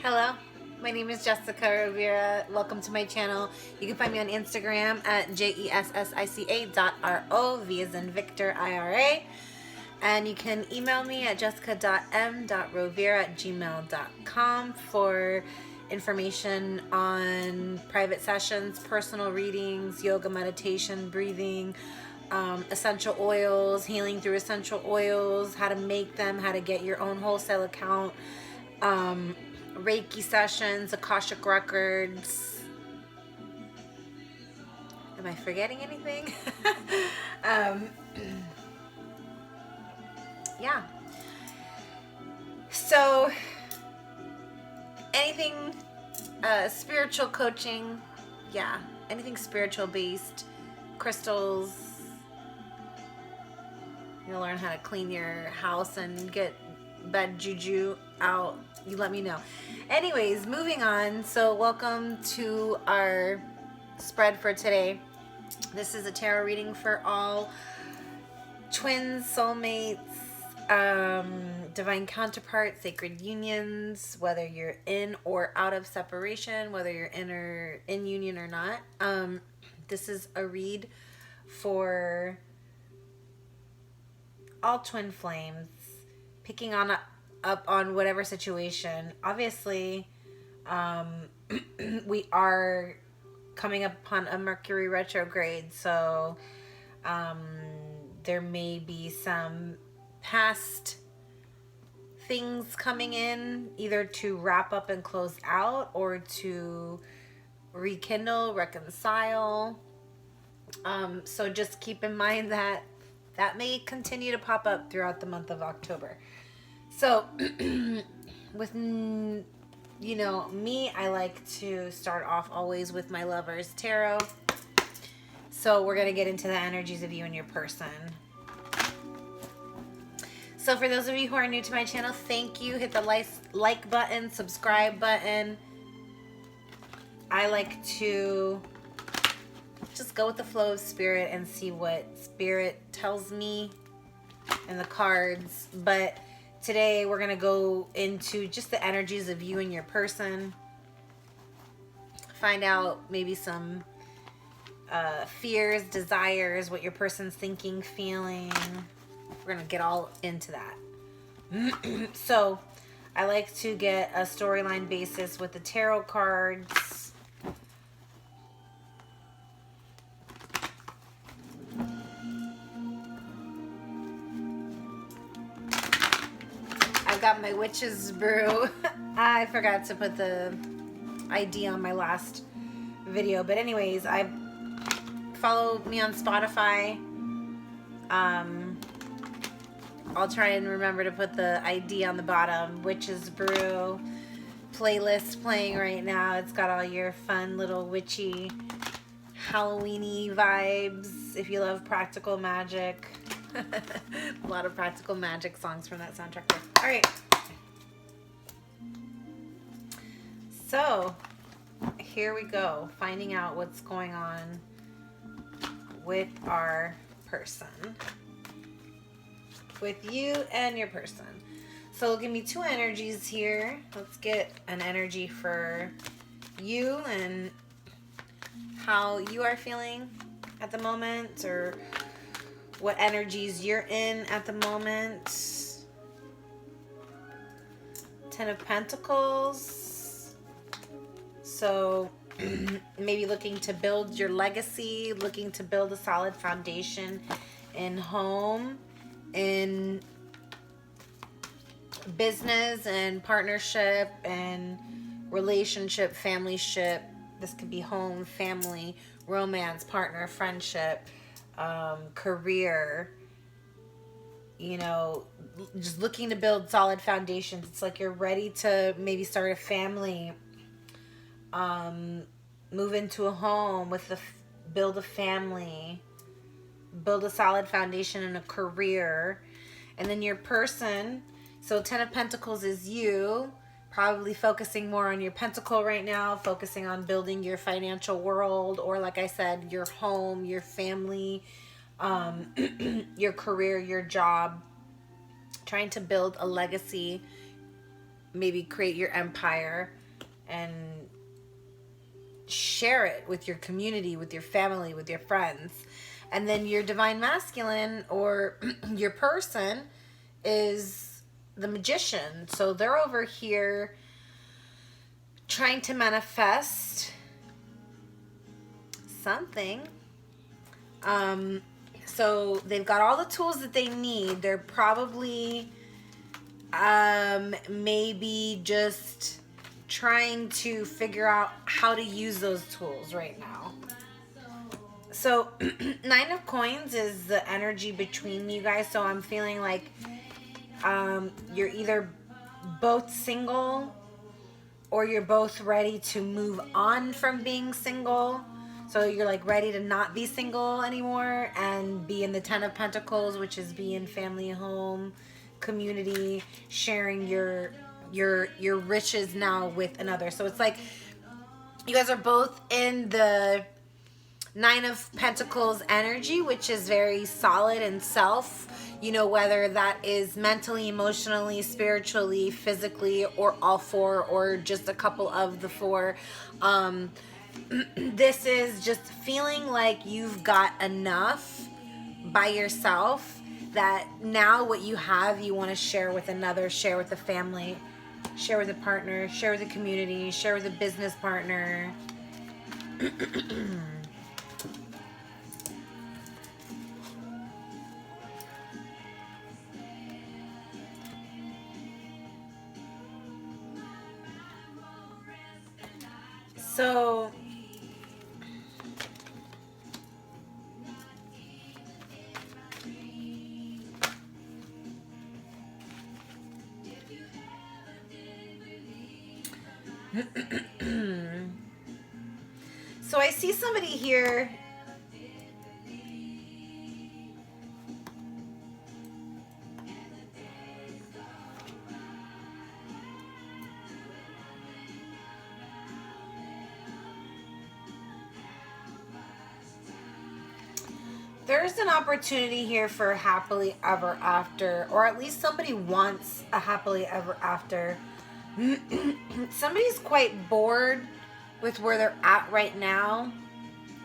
Hello, my name is Jessica Rivera. Welcome to my channel. You can find me on Instagram at jessica.ro, V as in Victor, IRA. And you can email me at jessica.m.rovera@gmail.com for information on private sessions, personal readings, yoga, meditation, breathing, essential oils, healing through essential oils, how to make them, how to get your own wholesale account, Reiki sessions, Akashic records. Am I forgetting anything? Yeah. So anything spiritual coaching, yeah, anything spiritual based, crystals. You'll learn how to clean your house and get bad juju out. You let me know. Anyways, moving on. So welcome to our spread for today. This is a tarot reading for all twins, soulmates, divine counterparts, sacred unions, whether you're in or out of separation, whether you're in union or not. This is a read for all twin flames, picking up on whatever situation. Obviously, we are coming upon a Mercury retrograde, so there may be some past things coming in, either to wrap up and close out or to rekindle, reconcile. So just keep in mind that may continue to pop up throughout the month of October. So with, me, I like to start off always with my Lover's Tarot. So we're going to get into the energies of you and your person. So for those of you who are new to my channel, thank you. Hit the like button, subscribe button. I like to just go with the flow of spirit and see what spirit tells me in the cards. But today we're going to go into just the energies of you and your person. Find out maybe some fears, desires, what your person's thinking, feeling. We're going to get all into that. So I like to get a storyline basis with the tarot cards. I've got my witch's brew. I forgot to put the ID on my last video. But anyways, follow me on Spotify. I'll try and remember to put the ID on the bottom. Witch's Brew playlist playing right now. It's got all your fun little witchy Halloween-y vibes. If you love practical magic. A lot of practical magic songs from that soundtrack. All right. So here we go. Finding out what's going on with our person. With you and your person. So give me two energies here. Let's get an energy for you and how you are feeling at the moment, or what energies you're in at the moment. Ten of Pentacles. So maybe looking to build your legacy, looking to build a solid foundation in home, in business and partnership and relationship, familyship. This could be home, family, romance, partner, friendship, career, just looking to build solid foundations. It's like you're ready to maybe start a family, move into a home build a family, build a solid foundation in a career. And then your person, so 10 of Pentacles is you, probably focusing more on your pentacle right now, focusing on building your financial world, or like I said, your home, your family, your career, your job, trying to build a legacy maybe create your empire and share it with your community, with your family, with your friends. And then your divine masculine or your person is the magician. So they're over here trying to manifest something. So they've got all the tools that they need. They're probably maybe just trying to figure out how to use those tools right now. So 9 of coins is the energy between you guys. So I'm feeling like you're either both single or you're both ready to move on from being single. So you're like ready to not be single anymore and be in the 10 of Pentacles, which is being family, home, community, sharing your riches now with another. So it's like you guys are both in the 9 of Pentacles energy, which is very solid and self, you know, whether that is mentally, emotionally, spiritually, physically, or all four, or just a couple of the four. This is just feeling like you've got enough by yourself that now what you have, you want to share with another, share with a family, share with a partner, share with a community, share with a business partner. So so I see somebody here. There's an opportunity here for a happily ever after, or at least somebody wants a happily ever after. Somebody's quite bored with where they're at right now.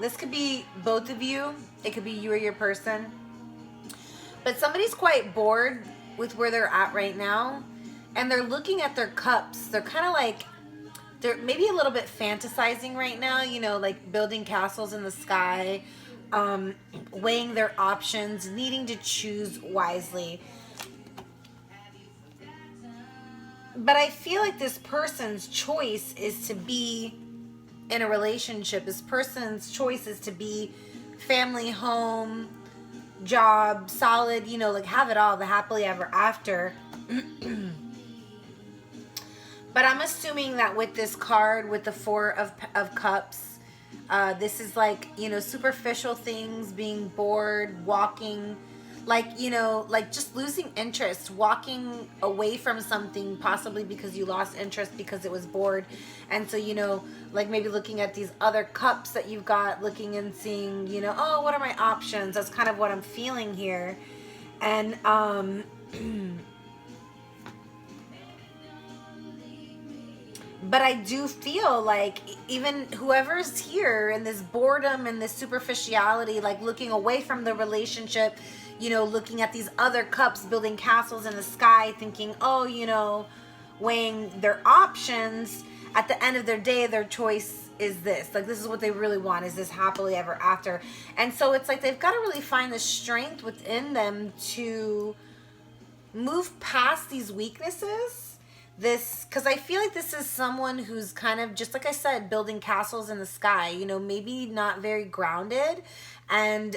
This could be both of you. It could be you or your person. But somebody's quite bored with where they're at right now. And they're looking at their cups. They're kind of like, they're maybe a little bit fantasizing right now, you know, like building castles in the sky, weighing their options, needing to choose wisely. But I feel like this person's choice is to be in a relationship. This person's choice is to be family, home, job, solid, you know, like have it all, the happily ever after. But I'm assuming that with this card, with the 4 of Cups, this is like, you know, superficial things, being bored, walking, like, you know, like just losing interest, walking away from something, possibly because you lost interest because it was bored. And so, you know, like maybe looking at these other cups that you've got, looking and seeing, you know, oh, what are my options? That's kind of what I'm feeling here. And, but I do feel like even whoever's here in this boredom and this superficiality, like looking away from the relationship, you know, looking at these other cups, building castles in the sky, thinking, oh, you know, weighing their options, at the end of their day, their choice is this. Like, this is what they really want, is this happily ever after. And so it's like they've got to really find the strength within them to move past these weaknesses. This, because I feel like this is someone who's kind of, just like I said, building castles in the sky, you know, maybe not very grounded, and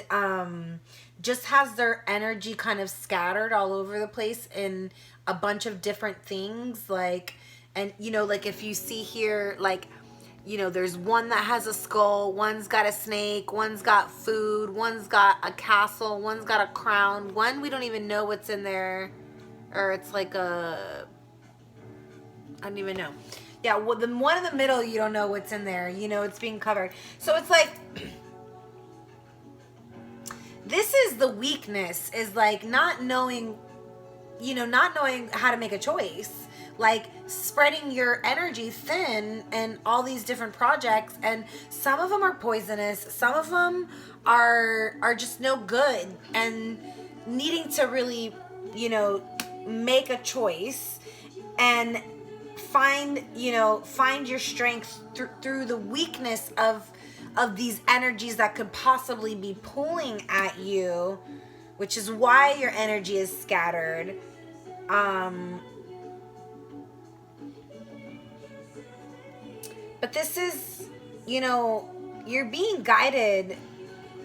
just has their energy kind of scattered all over the place in a bunch of different things. Like, and you know, like if you see here, like, you know, there's one that has a skull, one's got a snake, one's got food, one's got a castle, one's got a crown, one we don't even know what's in there, or it's like a, I don't even know. Yeah, well, the one in the middle, you don't know what's in there. You know, it's being covered. So it's like, this is the weakness, is like not knowing, you know, not knowing how to make a choice. like spreading your energy thin and all these different projects, and some of them are poisonous, some of them are just no good, and needing to really, you know, make a choice and find your strength through the weakness of these energies that could possibly be pulling at you, which is why your energy is scattered. But this is, you know, you're being guided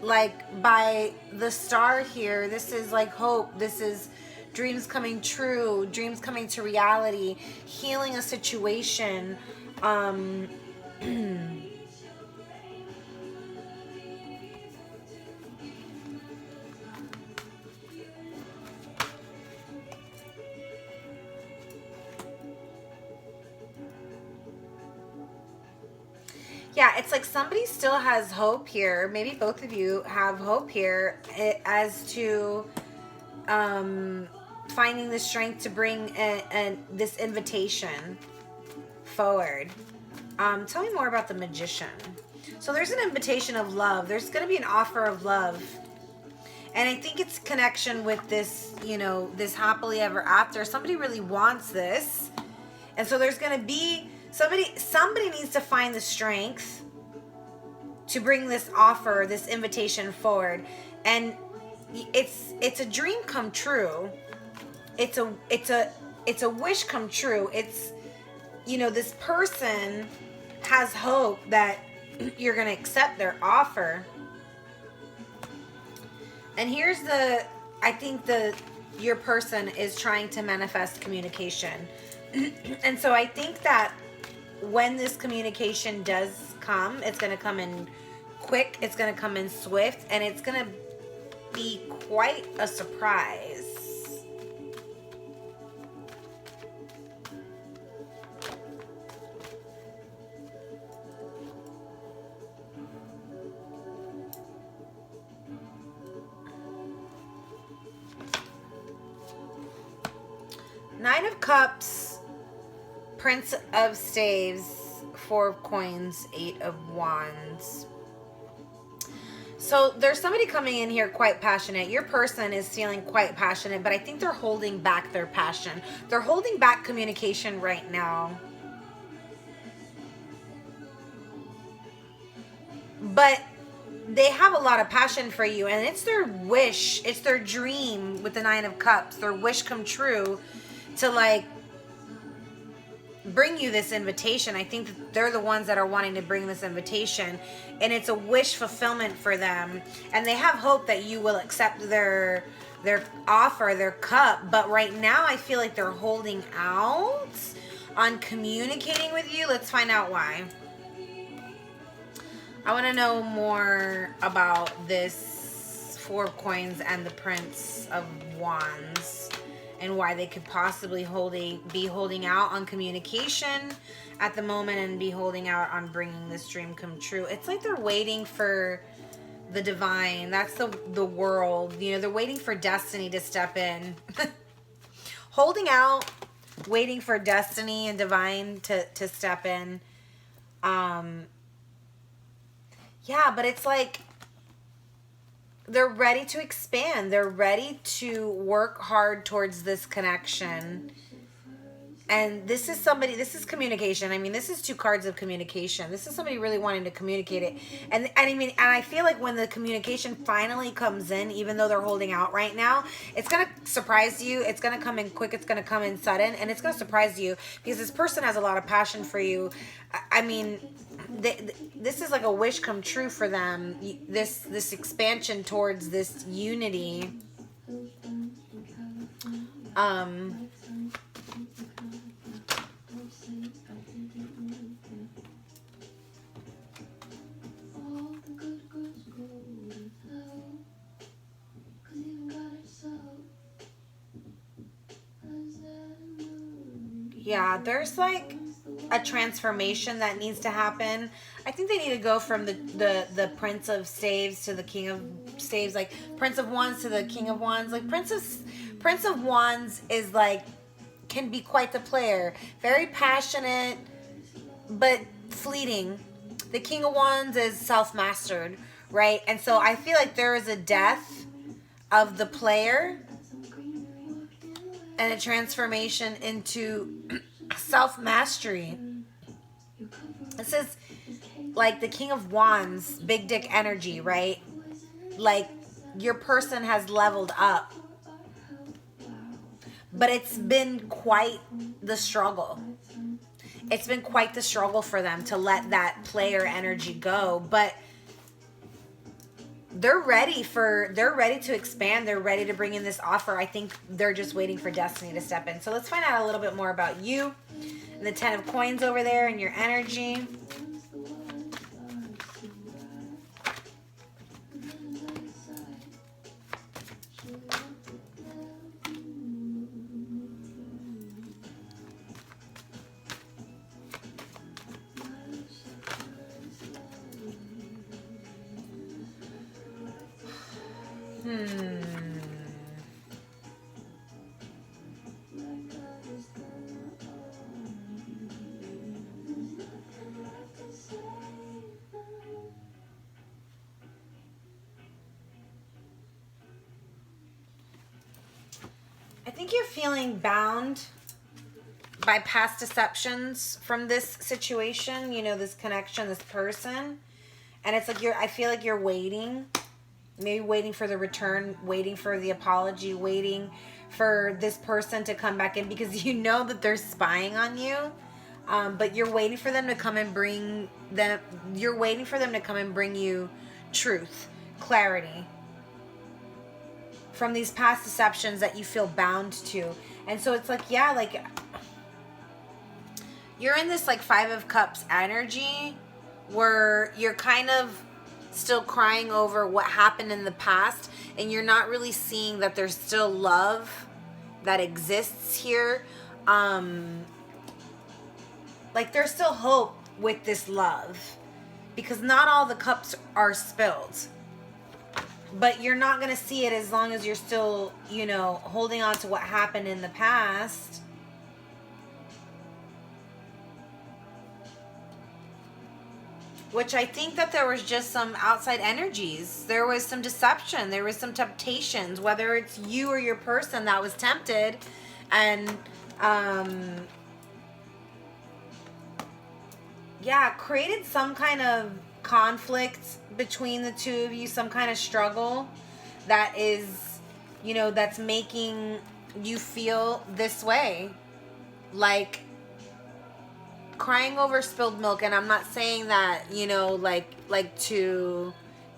like by the star here. This is like hope. This is dreams coming true, dreams coming to reality, healing a situation. Yeah, it's like somebody still has hope here. Maybe both of you have hope here as to finding the strength to bring this invitation forward. Tell me more about the Magician. So there's an invitation of love. There's going to be an offer of love. And I think it's connection with this, you know, this happily ever after. Somebody really wants this. And so there's going to be somebody needs to find the strength to bring this offer, this invitation forward. And it's a dream come true. It's a wish come true. It's, you know, this person has hope that you're going to accept their offer. And here's I think your person is trying to manifest communication. And so I think that when this communication does come, it's going to come in quick, it's going to come in swift, and it's going to be quite a surprise. Nine of Cups, Prince of Staves, Four of Coins, Eight of Wands. So there's somebody coming in here quite passionate. Your person is feeling quite passionate, but I think they're holding back their passion. They're holding back communication right now. But they have a lot of passion for you, and it's their wish, it's their dream with the Nine of Cups, their wish come true to like bring you this invitation. I think that they're the ones that are wanting to bring this invitation, and it's a wish fulfillment for them, and they have hope that you will accept their offer, their cup. But right now I feel like they're holding out on communicating with you. Let's find out why. I want to know more about this Four of Coins and the Prince of Wands, and why they could possibly be holding out on communication at the moment and be holding out on bringing this dream come true. It's like they're waiting for the divine. That's the world. You know, they're waiting for destiny to step in. Holding out, waiting for destiny and divine to step in. Yeah, but it's like they're ready to expand. They're ready to work hard towards this connection. And this is communication. I mean, this is two cards of communication. This is somebody really wanting to communicate it. And I mean, and I feel like when the communication finally comes in, even though they're holding out right now, it's going to surprise you. It's going to come in quick. It's going to come in sudden. And it's going to surprise you because this person has a lot of passion for you. I mean, this is like a wish come true for them. This expansion towards this unity. Yeah, there's like a transformation that needs to happen. I think they need to go from the Prince of Staves to the King of Staves, like Prince of Wands to the King of Wands. Like Prince of Wands is like can be quite the player. Very passionate, but fleeting. The King of Wands is self-mastered, right? And so I feel like there is a death of the player and a transformation into self-mastery. This is like the King of Wands, big dick energy, right? Like your person has leveled up. But it's been quite the struggle. It's been quite the struggle for them to let that player energy go. But they're ready to expand. They're ready to bring in this offer. I think they're just waiting for destiny to step in. So let's find out a little bit more about you and the 10 of coins over there and your energy. I think you're feeling bound by past deceptions from this situation, you know, this connection, this person. And it's like I feel like you're waiting, maybe waiting for the return, waiting for the apology, waiting for this person to come back in because you know that they're spying on you. But you're waiting for them to come and bring them, you're waiting for them to come and bring you truth, clarity from these past deceptions that you feel bound to. And so it's like, yeah, like you're in this like 5 of Cups energy where you're kind of still crying over what happened in the past and you're not really seeing that there's still love that exists here. Like there's still hope with this love because not all the cups are spilled. But you're not going to see it as long as you're still, you know, holding on to what happened in the past. Which I think that there was just some outside energies. There was some deception. There was some temptations. Whether it's you or your person that was tempted. And, yeah, created some kind of conflict between the two of you, some kind of struggle that is, you know, that's making you feel this way, like crying over spilled milk. And I'm not saying that, you know, like to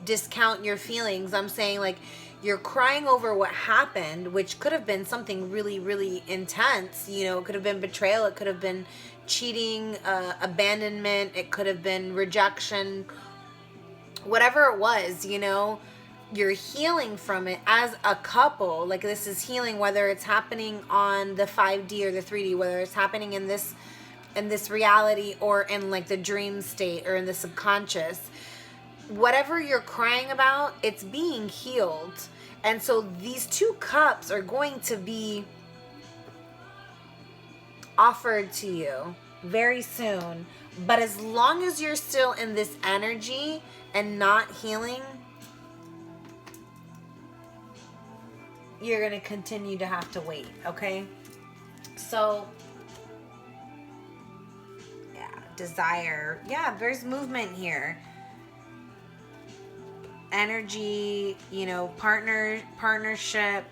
discount your feelings. I'm saying like you're crying over what happened, which could have been something really, really intense. You know, it could have been betrayal, it could have been cheating, abandonment, it could have been rejection, whatever it was, you know, you're healing from it as a couple. Like this is healing, whether it's happening on the 5D or the 3D, whether it's happening in this reality or in like the dream state or in the subconscious. Whatever you're crying about, it's being healed. And so these 2 cups are going to be offered to you very soon. But as long as you're still in this energy and not healing, you're going to continue to have to wait, okay? So, yeah, desire. Yeah, there's movement here. Energy, you know, partnership.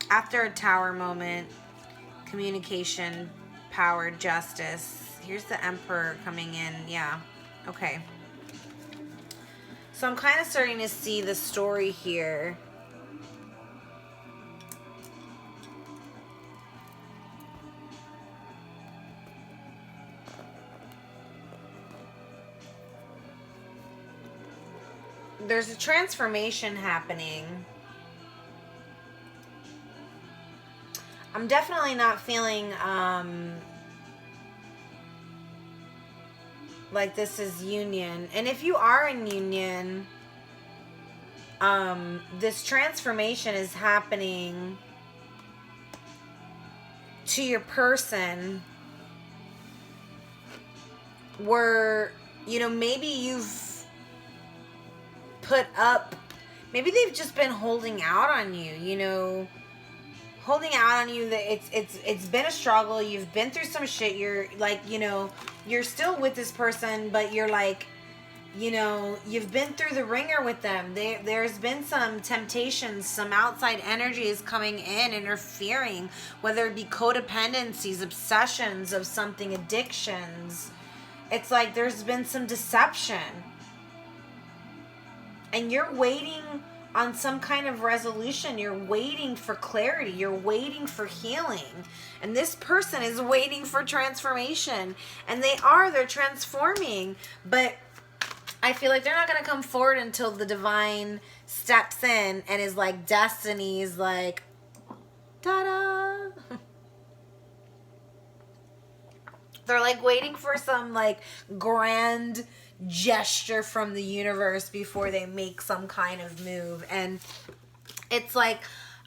After a Tower moment, communication, power, justice. Here's the Emperor coming in. Yeah. Okay. So I'm kind of starting to see the story here. There's a transformation happening. I'm definitely not feeling like this is union. And if you are in union, this transformation is happening to your person were, you know, maybe you've put up, maybe they've just been holding out on you, you know, holding out on you. That it's been a struggle. You've been through some shit. You're like, you know, you're still with this person, but you're like, you know, you've been through the ringer with them. There's been some temptations, some outside energies coming in, interfering, whether it be codependencies, obsessions of something, addictions. It's like there's been some deception. And you're waiting on some kind of resolution. You're waiting for clarity. You're waiting for healing. And this person is waiting for transformation. And they're transforming. But I feel like they're not going to come forward until the divine steps in and is like, destiny's like, ta-da. They're like waiting for some like grand gesture from the universe before they make some kind of move. And it's like,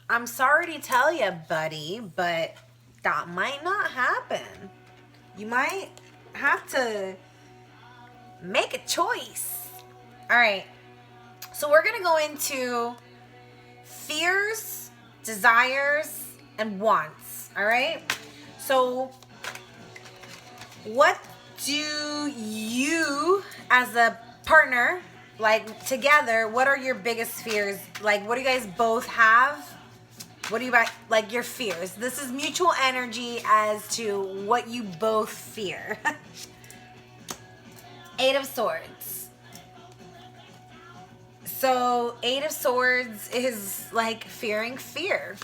I'm sorry to tell you, buddy, but that might not happen. You might have to make a choice. All right. So we're going to go into fears, desires, and wants. All right. So what do you as a partner, like together, what are your biggest fears? Like, what do you guys both have? What do you like your fears? This is mutual energy as to what you both fear. Eight of Swords. So, Eight of Swords is like fearing fear.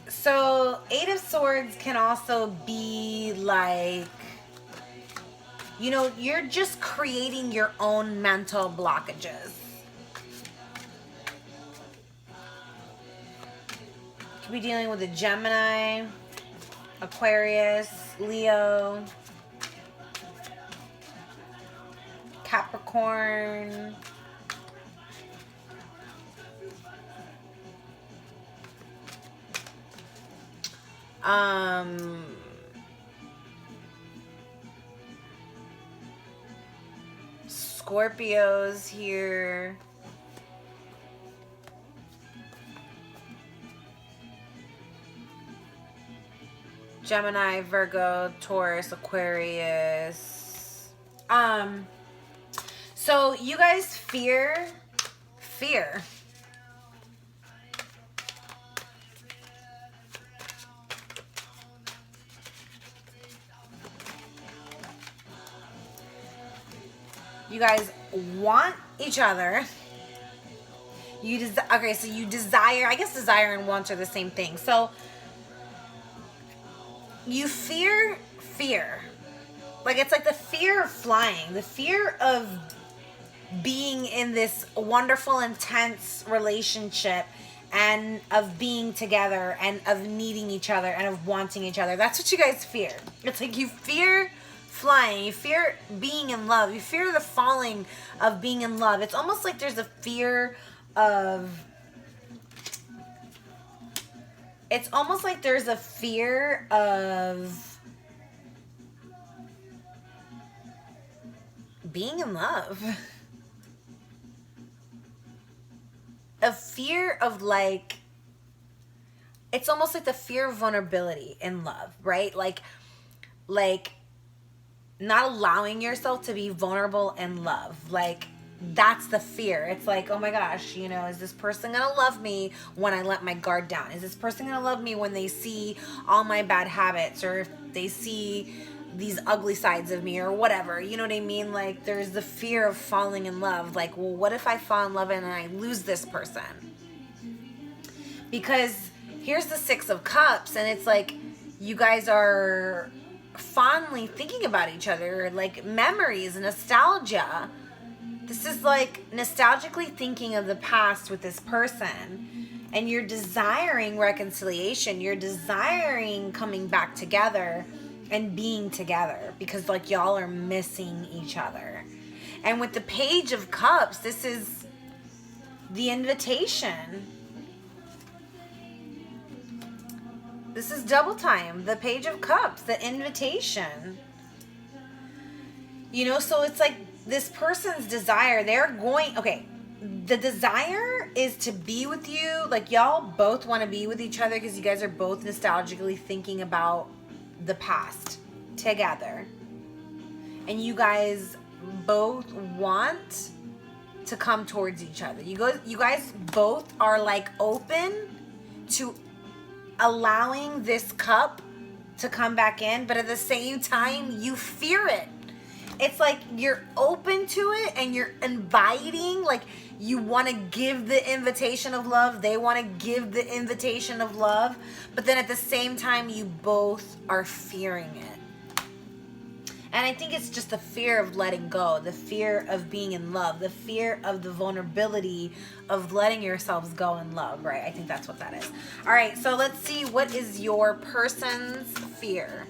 So, Eight of Swords can also be like, you know, you're just creating your own mental blockages. Could be dealing with a Gemini, Aquarius, Leo, Capricorn, Scorpios here. Gemini, Virgo, Taurus, Aquarius. So you guys fear. You guys want each other. Okay, so you desire, I guess desire and want are the same thing. So you fear. Like, it's like the fear of flying, the fear of being in this wonderful, intense relationship and of being together and of needing each other and of wanting each other. That's what you guys fear. It's like you fear flying, you fear being in love, you fear the falling of being in love. It's almost like there's a fear of, it's almost like there's a fear of being in love. A fear of like, it's almost like the fear of vulnerability in love, right? Like not allowing yourself to be vulnerable in love. Like, that's the fear. It's like, oh my gosh, you know, is this person gonna love me when I let my guard down? Is this person gonna love me when they see all my bad habits, or if they see these ugly sides of me, or whatever? You know what I mean? Like, there's the fear of falling in love. Like, well, what if I fall in love and I lose this person? Because here's the Six of Cups, and it's like you guys are fondly thinking about each other, like memories, nostalgia. This is like nostalgically thinking of the past with this person, and you're desiring reconciliation. You're desiring coming back together and being together, because like y'all are missing each other. And with the Page of Cups, this is the invitation. This is double time. The Page of Cups, the invitation. You know, so it's like this person's desire. They're going, okay, the desire is to be with you. Like, y'all both want to be with each other because you guys are both nostalgically thinking about the past together. And you guys both want to come towards each other. You guys both are like open to allowing this cup to come back in, but at the same time you fear it. It's like you're open to it and you're inviting, like you want to give the invitation of love, they want to give the invitation of love, but then at the same time you both are fearing it. And I think it's just the fear of letting go, the fear of being in love, the fear of the vulnerability of letting yourselves go in love, right? I think that's what that is. All right, so let's see, what is your person's fear?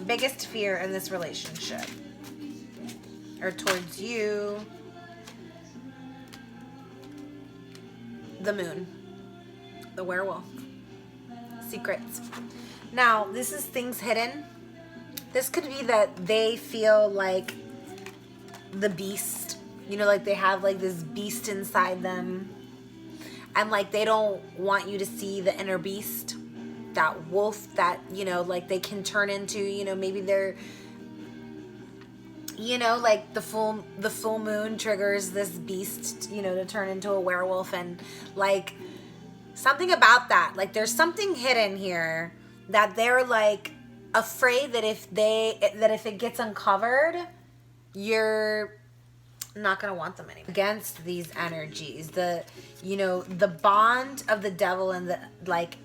Biggest fear in this relationship? Or towards you? The moon. The werewolf. Secrets. Now, this is things hidden. This could be that they feel like the beast, you know, like they have like this beast inside them, and like they don't want you to see the inner beast, that wolf that, you know, like they can turn into, you know, maybe they're, you know, like the full moon triggers this beast, you know, to turn into a werewolf, and like something about that, like there's something hidden here that they're like afraid that if it gets uncovered, you're not gonna want them anymore. Against these energies, the, you know, the bond of the devil and the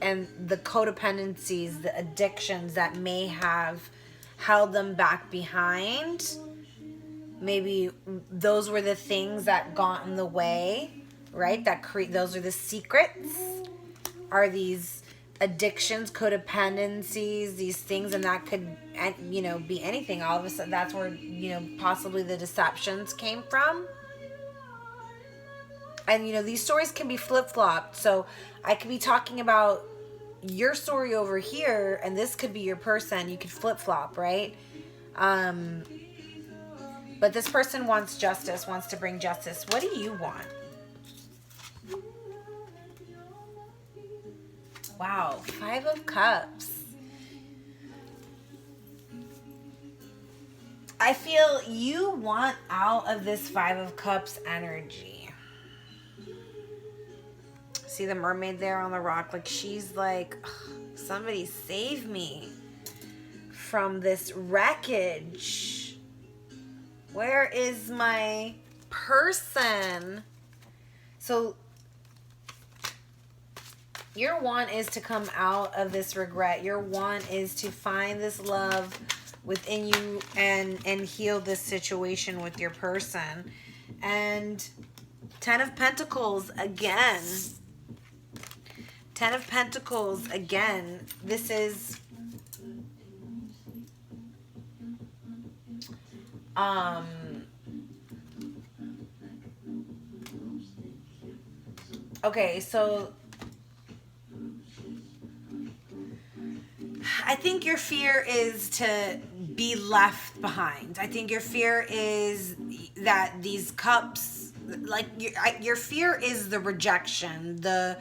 and the codependencies, the addictions that may have held them back behind. Maybe those were the things that got in the way, right? Those are the secrets, are these addictions, codependencies, these things, and that could, you know, be anything. All of a sudden, that's where, you know, possibly the deceptions came from. And, you know, these stories can be flip-flopped. So I could be talking about your story over here, and this could be your person. You could flip-flop, right? But this person wants justice, wants to bring justice. What do you want? Wow, 5 of Cups. I feel you want out of this 5 of Cups energy. See the mermaid there on the rock? Like, she's like, somebody save me from this wreckage. Where is my person? So your want is to come out of this regret. Your want is to find this love within you and heal this situation with your person. And 10 of Pentacles again. 10 of Pentacles again. This is okay, so I think your fear is to be left behind. I think your fear is that these cups, like your fear is the rejection, the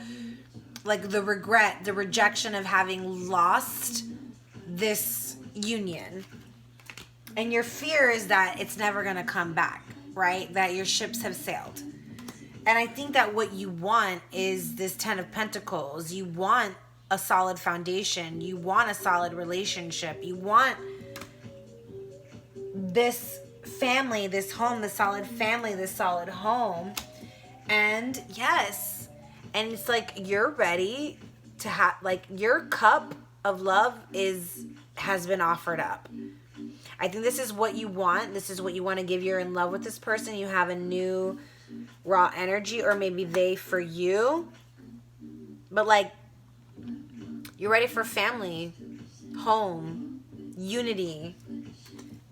regret, the rejection of having lost this union. And your fear is that it's never going to come back, right? That your ships have sailed. And I think that what you want is this 10 of Pentacles. You want a solid foundation. You want a solid relationship. You want this family, this home, this solid family, this solid home. And yes, and it's like you're ready to have, like, your cup of love has been offered up. I think this is what you want. This is what you want to give. You're in love with this person. You have a new raw energy, or maybe they for you. But like, you're ready for family, home, unity,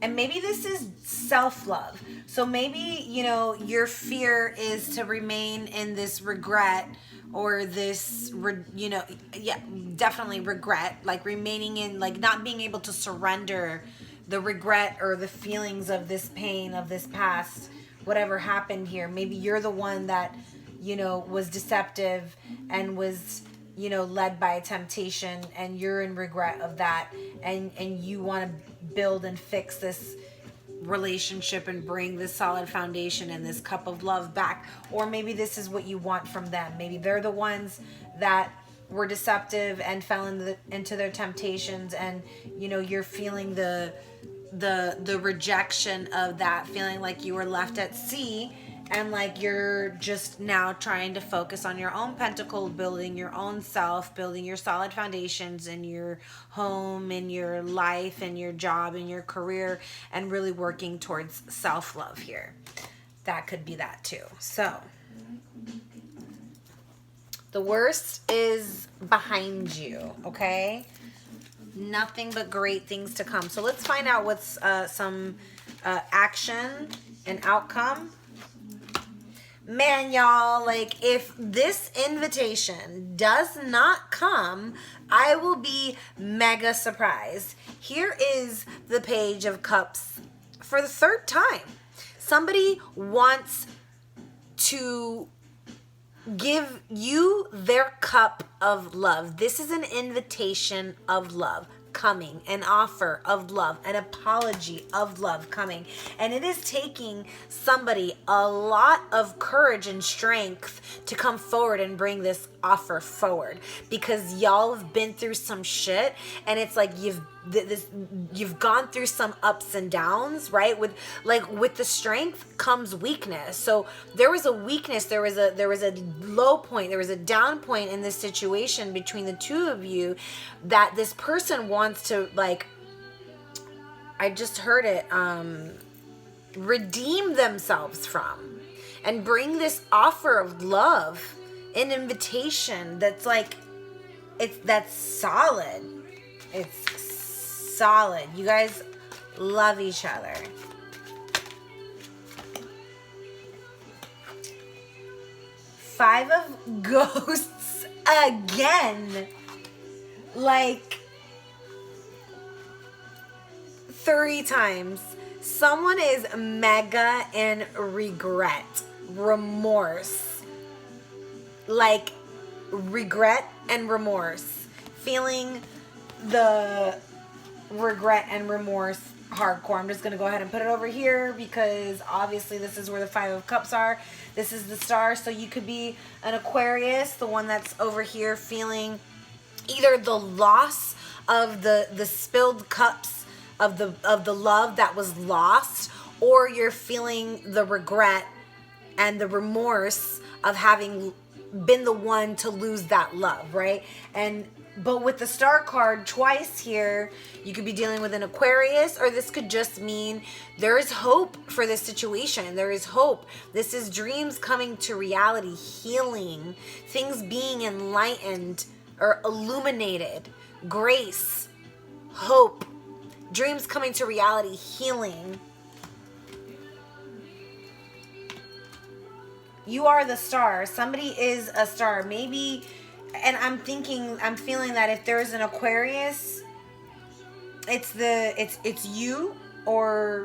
And maybe this is self-love. So maybe, you know, your fear is to remain in this regret or this, you know, yeah, definitely regret, like remaining in, like not being able to surrender the regret or the feelings of this pain, of this past, whatever happened here. Maybe you're the one that, you know, was deceptive and was, you know, led by a temptation, and you're in regret of that, and you want to build and fix this relationship and bring this solid foundation and this cup of love back. Or maybe this is what you want from them. Maybe they're the ones that were deceptive and fell into their temptations, and you know, you're feeling the rejection of that, feeling like you were left at sea, and like you're just now trying to focus on your own pentacle, building your own self, building your solid foundations in your home, in your life, in your job, in your career, and really working towards self-love here. That could be that too. So the worst is behind you, okay? Nothing but great things to come. So let's find out what's some action and outcome. Man, y'all, like if this invitation does not come, I will be mega surprised. Here is the Page of Cups for the third time. Somebody wants to give you their cup of love. This is an invitation of love coming, an offer of love, an apology of love coming. And it is taking somebody a lot of courage and strength to come forward and bring this offer forward, because y'all have been through some shit, and it's like you've gone through some ups and downs, right? With the strength comes weakness. So there was a weakness, there was a low point, there was a down point in this situation between the two of you that this person wants to, like, I just heard it, redeem themselves from, and bring this offer of love, an invitation that's like, that's solid. It's solid. You guys love each other. Five of Ghosts again. Like 3 times. Someone is mega in regret, remorse. Like regret and remorse. Feeling the regret and remorse hardcore. I'm just going to go ahead and put it over here because obviously this is where the 5 of Cups are. This is the Star. So you could be an Aquarius, the one that's over here, feeling either the loss of the spilled cups of the love that was lost, or you're feeling the regret and the remorse of having been the one to lose that love, right? But with the Star card twice here, you could be dealing with an Aquarius, or this could just mean there is hope for this situation. There is hope. This is dreams coming to reality, healing, things being enlightened or illuminated, grace, hope, dreams coming to reality, healing. You are the Star. Somebody is a Star. Maybe, and I'm feeling that if there's an Aquarius, it's you, or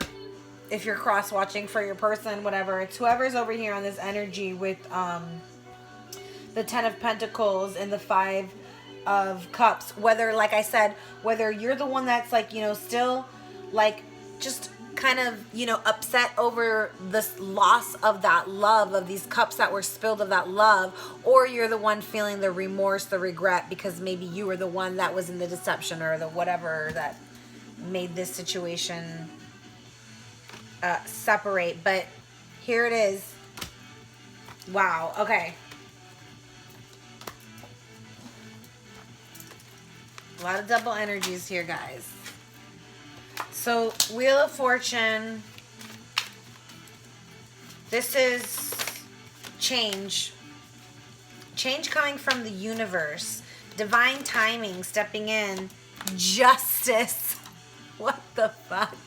if you're cross watching for your person, whatever, it's whoever's over here on this energy with the 10 of Pentacles and the 5 of Cups. Whether, like I said, whether you're the one that's like, you know, still like just kind of, you know, upset over this loss of that love, of these cups that were spilled of that love, or you're the one feeling the remorse, the regret, because maybe you were the one that was in the deception or the whatever that made this situation separate. But here it is. Wow. Okay. A lot of double energies here, guys. So, Wheel of Fortune. This is change. Change coming from the universe. Divine timing stepping in. Justice. What the fuck?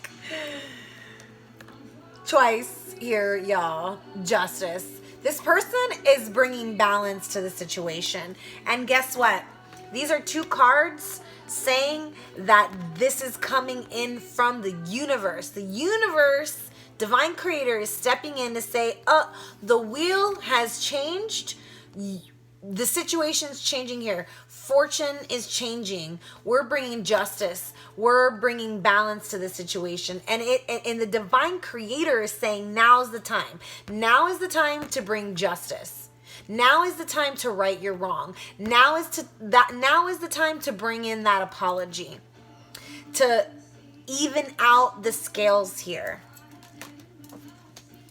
Twice here, y'all. Justice. This person is bringing balance to the situation. And guess what? These are two cards saying that this is coming in from the universe. The universe, divine creator, is stepping in to say, oh, the wheel has changed. The situation's changing here. Fortune is changing. We're bringing justice. We're bringing balance to the situation. And the divine creator is saying, now's the time. Now is the time to bring justice. Now is the time to right your wrong. Now is the time to bring in that apology. To even out the scales here.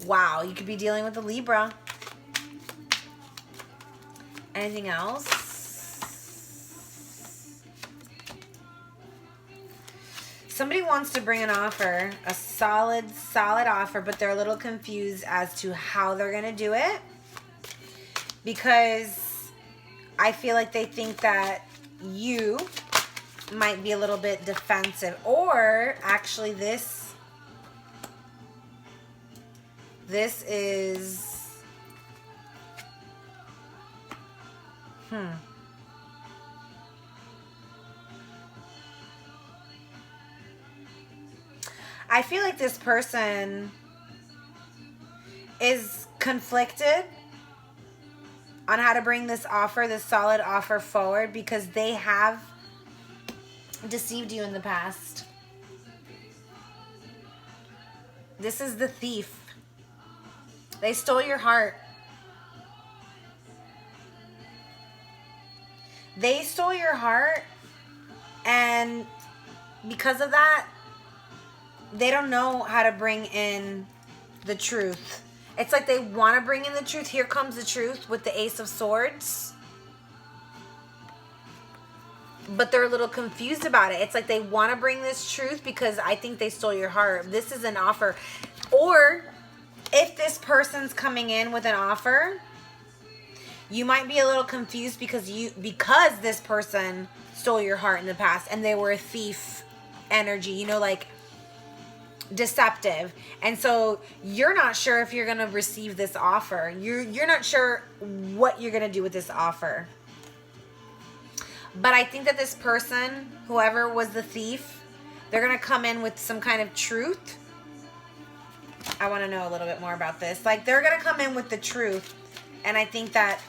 Wow, you could be dealing with a Libra. Anything else? Somebody wants to bring an offer, a solid offer, but they're a little confused as to how they're going to do it. Because I feel like they think that you might be a little bit defensive. Or actually this is... I feel like this person is conflicted on how to bring this offer, this solid offer forward, because they have deceived you in the past. This is the thief. They stole your heart. They stole your heart, and because of that, they don't know how to bring in the truth. It's like they want to bring in the truth. Here comes the truth with the Ace of Swords. But they're a little confused about it. It's like they want to bring this truth because I think they stole your heart. This is an offer. Or if this person's coming in with an offer, you might be a little confused because this person stole your heart in the past and they were a thief energy, you know, like deceptive. And so you're not sure if you're going to receive this offer. You're not sure what you're going to do with this offer. But I think that this person, whoever was the thief, they're going to come in with some kind of truth. I want to know a little bit more about this. Like, they're going to come in with the truth. And I think that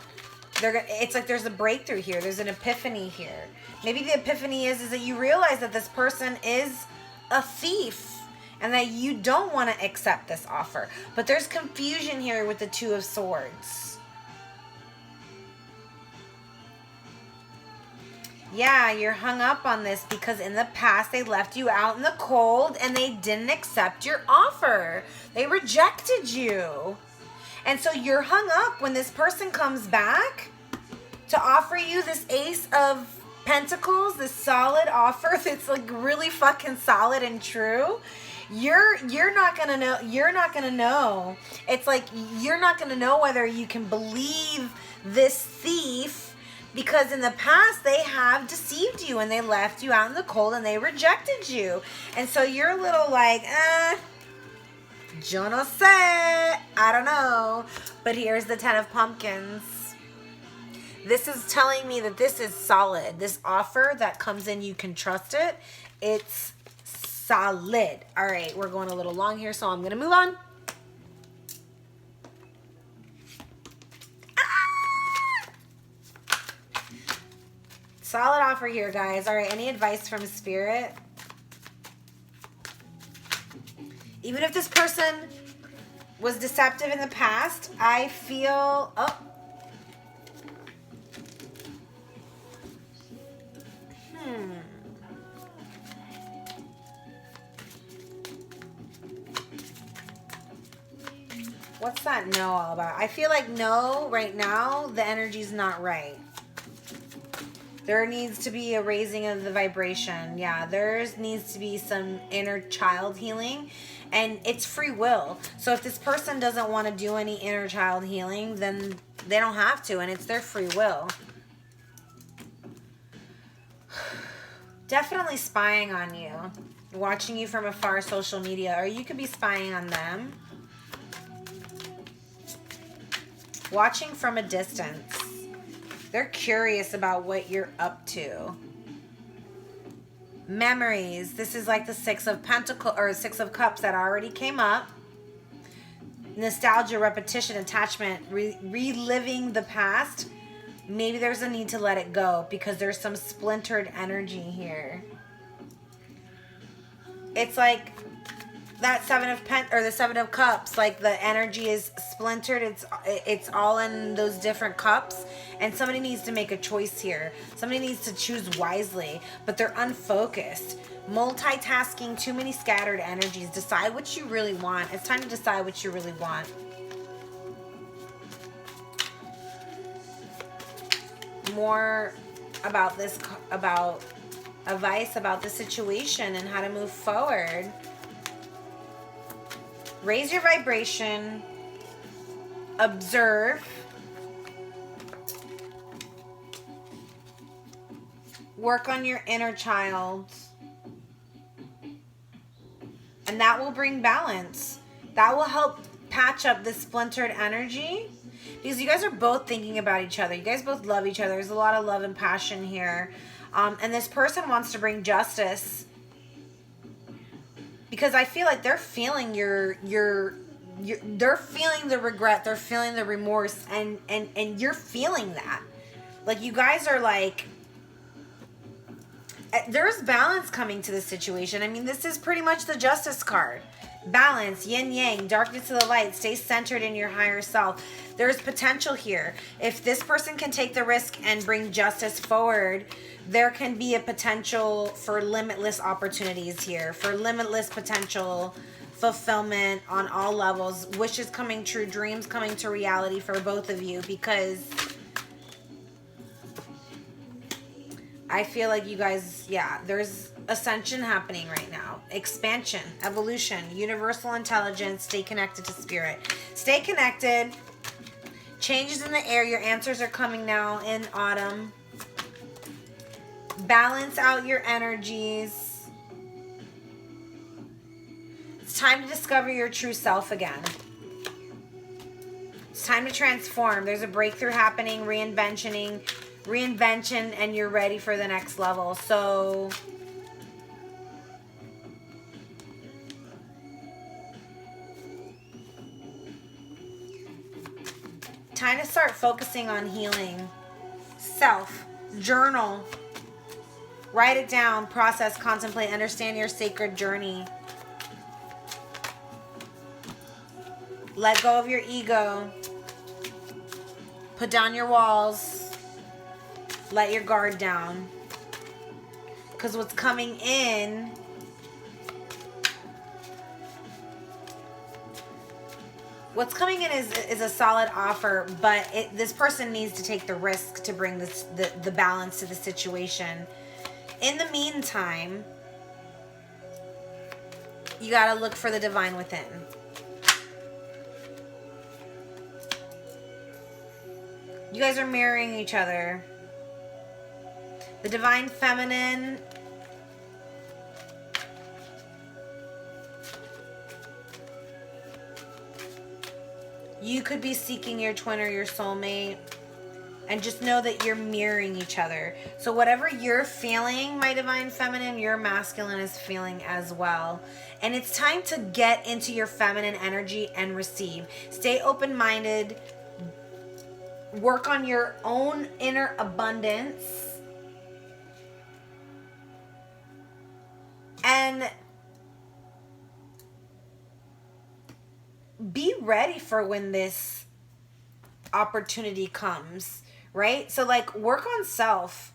it's like there's a breakthrough here. There's an epiphany here. Maybe the epiphany is that you realize that this person is a thief and that you don't want to accept this offer. But there's confusion here with the Two of Swords. Yeah, you're hung up on this because in the past they left you out in the cold and they didn't accept your offer. They rejected you. And so you're hung up when this person comes back to offer you this Ace of Pentacles, this solid offer that's like really fucking solid and true. You're not gonna know. You're not gonna know. It's like you're not gonna know whether you can believe this thief because in the past they have deceived you and they left you out in the cold and they rejected you. And so you're a little like, yo no sé, I don't know. But here's the Ten of Pumpkins. This is telling me that this is solid. This offer that comes in, you can trust it. It's solid. All right, we're going a little long here, so I'm going to move on. Solid offer here, guys. All right, any advice from Spirit? Even if this person was deceptive in the past, I feel... What's that no all about? I feel like no, right now, the energy's not right. There needs to be a raising of the vibration. Yeah, there needs to be some inner child healing. And it's free will. So if this person doesn't want to do any inner child healing, then they don't have to. And it's their free will. definitely spying on you, watching you from afar, social media, or you could be spying on them, watching from a distance. They're curious about what you're up to. Memories. This is like the Six of Pentacles or Six of Cups that already came up. Nostalgia, repetition, attachment, reliving the past. Maybe there's a need to let it go because there's some splintered energy here. It's like that the Seven of Cups, like the energy is splintered. It's all in those different cups, and somebody needs to make a choice here. Somebody needs to choose wisely, but they're unfocused, multitasking, too many scattered energies. Decide what you really want. It's time to decide what you really want. More about this, about advice about the situation and how to move forward. Raise your vibration. Observe. Work on your inner child. And that will bring balance. That will help patch up this splintered energy. Because you guys are both thinking about each other. You guys both love each other. There's a lot of love and passion here. And this person wants to bring justice. Because I feel like they're feeling they're feeling the regret, they're feeling the remorse, and you're feeling that. Like, you guys are like, there's balance coming to this situation. I mean, this is pretty much the Justice card. Balance, yin yang, darkness to the light. Stay centered in your higher self. There's potential here. If this person can take the risk and bring justice forward, there can be a potential for limitless opportunities here, for limitless potential fulfillment on all levels, wishes coming true, dreams coming to reality for both of you, because I feel like you guys, yeah, there's ascension happening right now. Expansion, evolution, universal intelligence. Stay connected to spirit. Stay connected. Changes in the air. Your answers are coming now in autumn. Balance out your energies. It's time to discover your true self again. It's time to transform. There's a breakthrough happening, reinvention, and you're ready for the next level. So time to start focusing on healing. Self. Journal. Write it down. Process. Contemplate. Understand your sacred journey. Let go of your ego. Put down your walls. Let your guard down. Because what's coming in is a solid offer, but this person needs to take the risk to bring the balance to the situation. In the meantime, you got to look for the divine within. You guys are mirroring each other. The divine feminine you could be seeking your twin or your soulmate, and just know that you're mirroring each other. So whatever you're feeling, my divine feminine, your masculine is feeling as well. And it's time to get into your feminine energy and receive. Stay open-minded. Work on your own inner abundance. And be ready for when this opportunity comes, right? So like, work on self,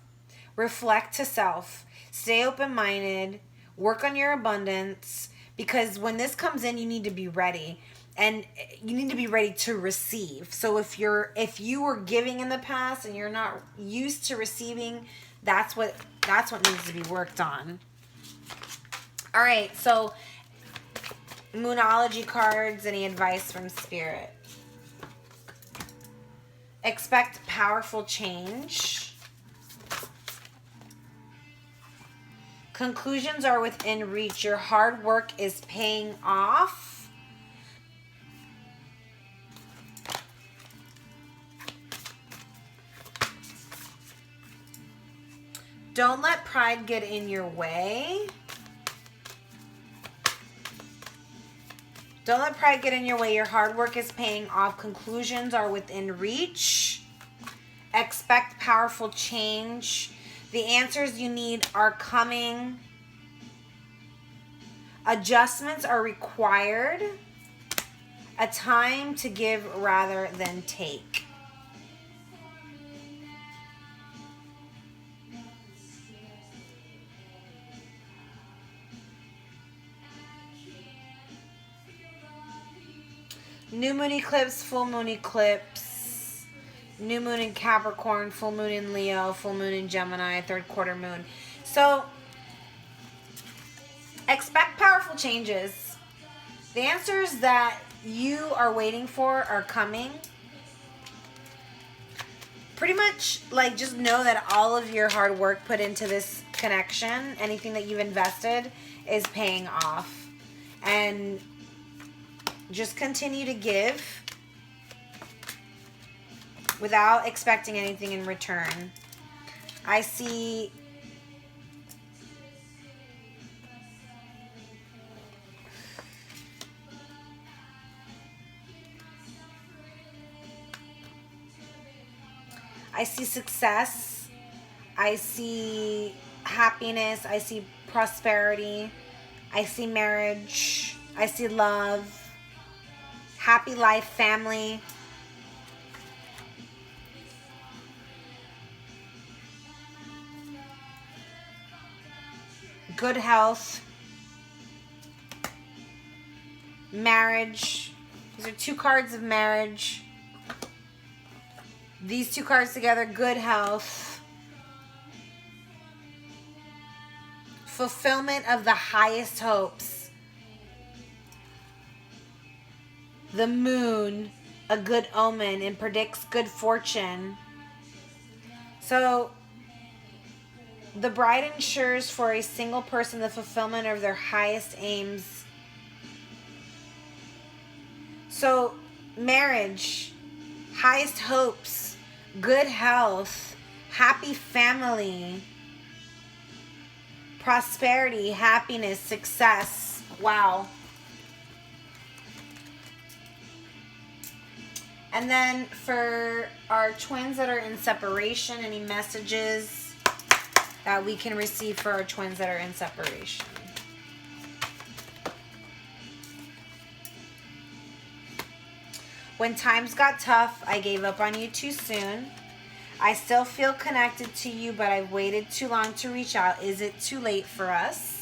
reflect to self, stay open-minded, work on your abundance, because when this comes in, you need to be ready, and you need to be ready to receive. So if you were giving in the past and you're not used to receiving, that's what needs to be worked on. All right, so Moonology cards, any advice from spirit? Expect powerful change. Conclusions are within reach. Your hard work is paying off. Don't let pride get in your way. Don't let pride get in your way. Your hard work is paying off. Conclusions are within reach. Expect powerful change. The answers you need are coming. Adjustments are required. A time to give rather than take. New moon eclipse, full moon eclipse, new moon in Capricorn, full moon in Leo, full moon in Gemini, third quarter moon. So, expect powerful changes. The answers that you are waiting for are coming. Pretty much, like, just know that all of your hard work put into this connection, anything that you've invested, is paying off. And just continue to give without expecting anything in return. I see success. I see happiness. I see prosperity. I see marriage. I see love. Happy life, family. Good health. Marriage. These are two cards of marriage. These two cards together, good health. Fulfillment of the highest hopes. The moon, a good omen, and predicts good fortune. So, the bride ensures for a single person the fulfillment of their highest aims. So, marriage, highest hopes, good health, happy family, prosperity, happiness, success. Wow. And then for our twins that are in separation, any messages that we can receive for our twins that are in separation. When times got tough, I gave up on you too soon. I still feel connected to you, but I've waited too long to reach out. Is it too late for us?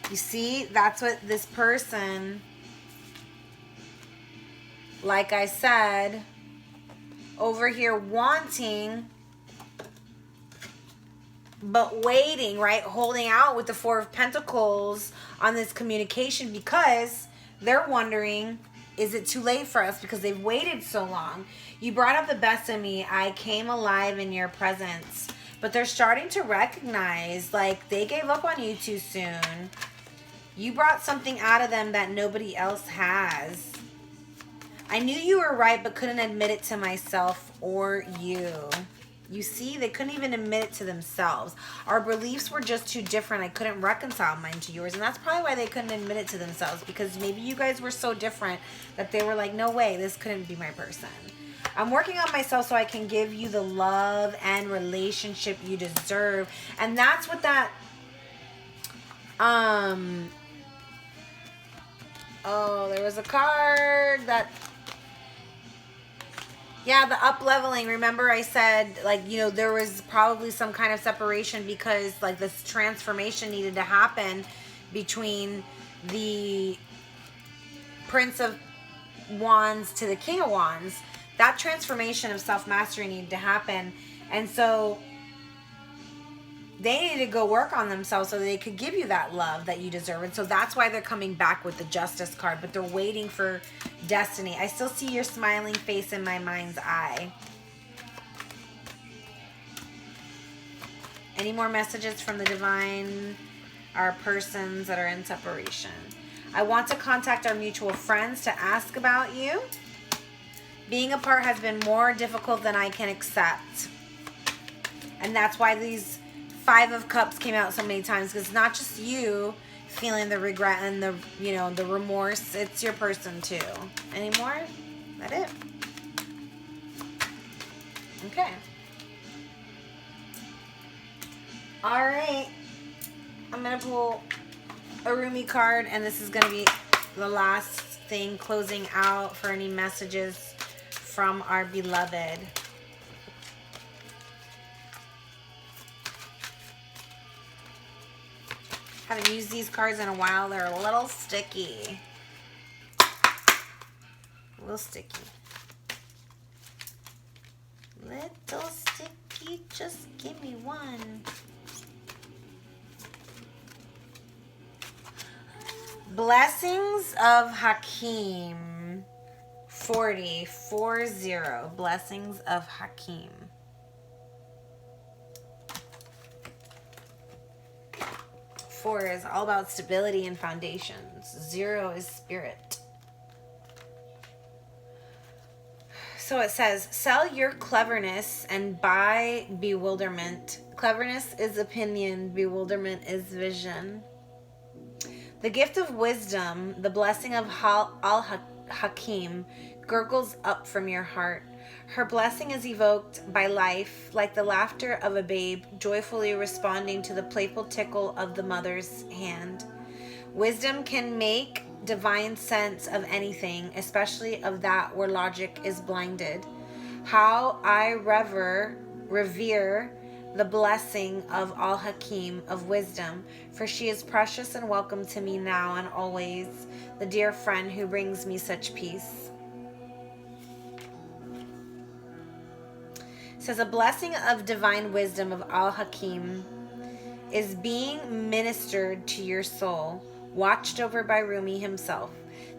You see, that's what this person, like I said, over here wanting, but waiting, right? Holding out with the Four of Pentacles on this communication because they're wondering, is it too late for us? Because they've waited so long. You brought up the best in me. I came alive in your presence. But they're starting to recognize, like, they gave up on you too soon. You brought something out of them that nobody else has. I knew you were right, but couldn't admit it to myself or you. You see, they couldn't even admit it to themselves. Our beliefs were just too different. I couldn't reconcile mine to yours. And that's probably why they couldn't admit it to themselves. Because maybe you guys were so different that they were like, no way, this couldn't be my person. I'm working on myself so I can give you the love and relationship you deserve. And that's what that... Oh, there was a card that... Yeah, the up-leveling. Remember I said, like, you know, there was probably some kind of separation because, like, this transformation needed to happen between the Prince of Wands to the King of Wands. That transformation of self-mastery needed to happen. And so they needed to go work on themselves so they could give you that love that you deserve. And so that's why they're coming back with the Justice card. But they're waiting for destiny. I still see your smiling face in my mind's eye. Any more messages from the divine are persons that are in separation. I want to contact our mutual friends to ask about you. Being apart has been more difficult than I can accept. And that's why these 5 of Cups came out so many times, because it's not just you feeling the regret and the, you know, the remorse. It's your person too. Any more? That it? Okay. All right. I'm going to pull a Rumi card, and this is going to be the last thing closing out for any messages from our beloved. Haven't used these cards in a while. They're a little sticky. A little sticky. Little sticky, just give me one. Blessings of Hakim. 40. Blessings of Hakim. 4 is all about stability and foundations. 0 is spirit. So it says, sell your cleverness and buy bewilderment. Cleverness is opinion. Bewilderment is vision. The gift of wisdom, the blessing of Al-Hakim, gurgles up from your heart. Her blessing is evoked by life, like the laughter of a babe, joyfully responding to the playful tickle of the mother's hand. Wisdom can make divine sense of anything, especially of that where logic is blinded. How I revere the blessing of Al-Hakim of wisdom, for she is precious and welcome to me now and always, the dear friend who brings me such peace. It says, a blessing of divine wisdom of Al-Hakim is being ministered to your soul, watched over by Rumi himself.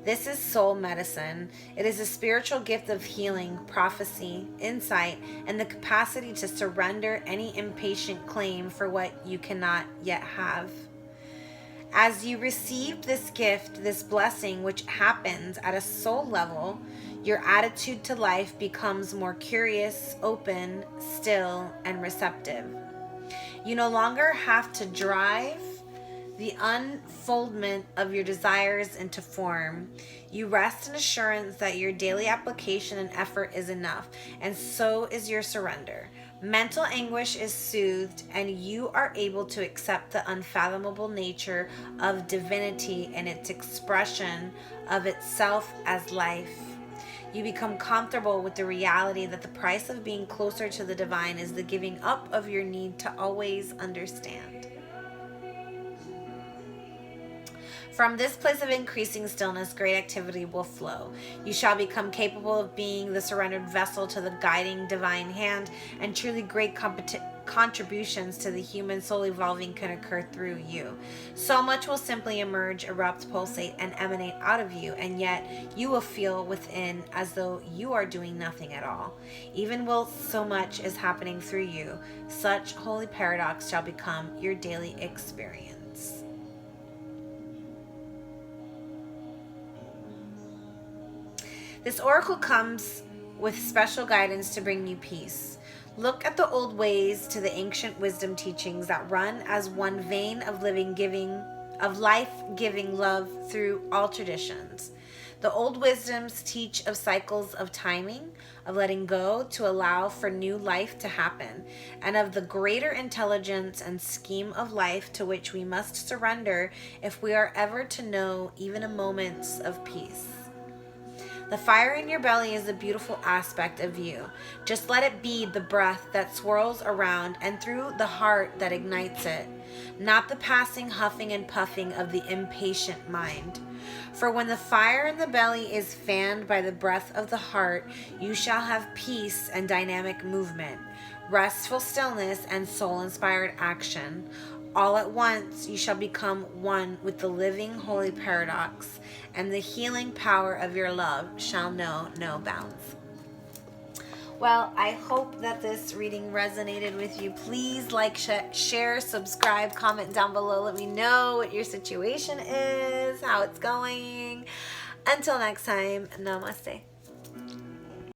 This is soul medicine. It is a spiritual gift of healing, prophecy, insight, and the capacity to surrender any impatient claim for what you cannot yet have. As you receive this gift, this blessing, which happens at a soul level, your attitude to life becomes more curious, open, still, and receptive. You no longer have to drive the unfoldment of your desires into form. You rest in assurance that your daily application and effort is enough, and so is your surrender. Mental anguish is soothed, and you are able to accept the unfathomable nature of divinity and its expression of itself as life. You become comfortable with the reality that the price of being closer to the divine is the giving up of your need to always understand. From this place of increasing stillness, great activity will flow. You shall become capable of being the surrendered vessel to the guiding divine hand, and truly great contributions to the human soul evolving can occur through you. So much will simply emerge, erupt, pulsate, and emanate out of you, and yet you will feel within as though you are doing nothing at all. Even while so much is happening through you, such holy paradox shall become your daily experience. This oracle comes with special guidance to bring you peace. Look at the old ways to the ancient wisdom teachings that run as one vein of life-giving love through all traditions. The old wisdoms teach of cycles of timing, of letting go to allow for new life to happen, and of the greater intelligence and scheme of life to which we must surrender if we are ever to know even a moment of peace. The fire in your belly is a beautiful aspect of you. Just let it be the breath that swirls around and through the heart that ignites it, not the passing huffing and puffing of the impatient mind. For when the fire in the belly is fanned by the breath of the heart, you shall have peace and dynamic movement, restful stillness and soul-inspired action. All at once you shall become one with the living holy paradox, and the healing power of your love shall know no bounds. Well, I hope that this reading resonated with you. Please like, share, subscribe, comment down below. Let me know what your situation is, how it's going. Until next time, namaste.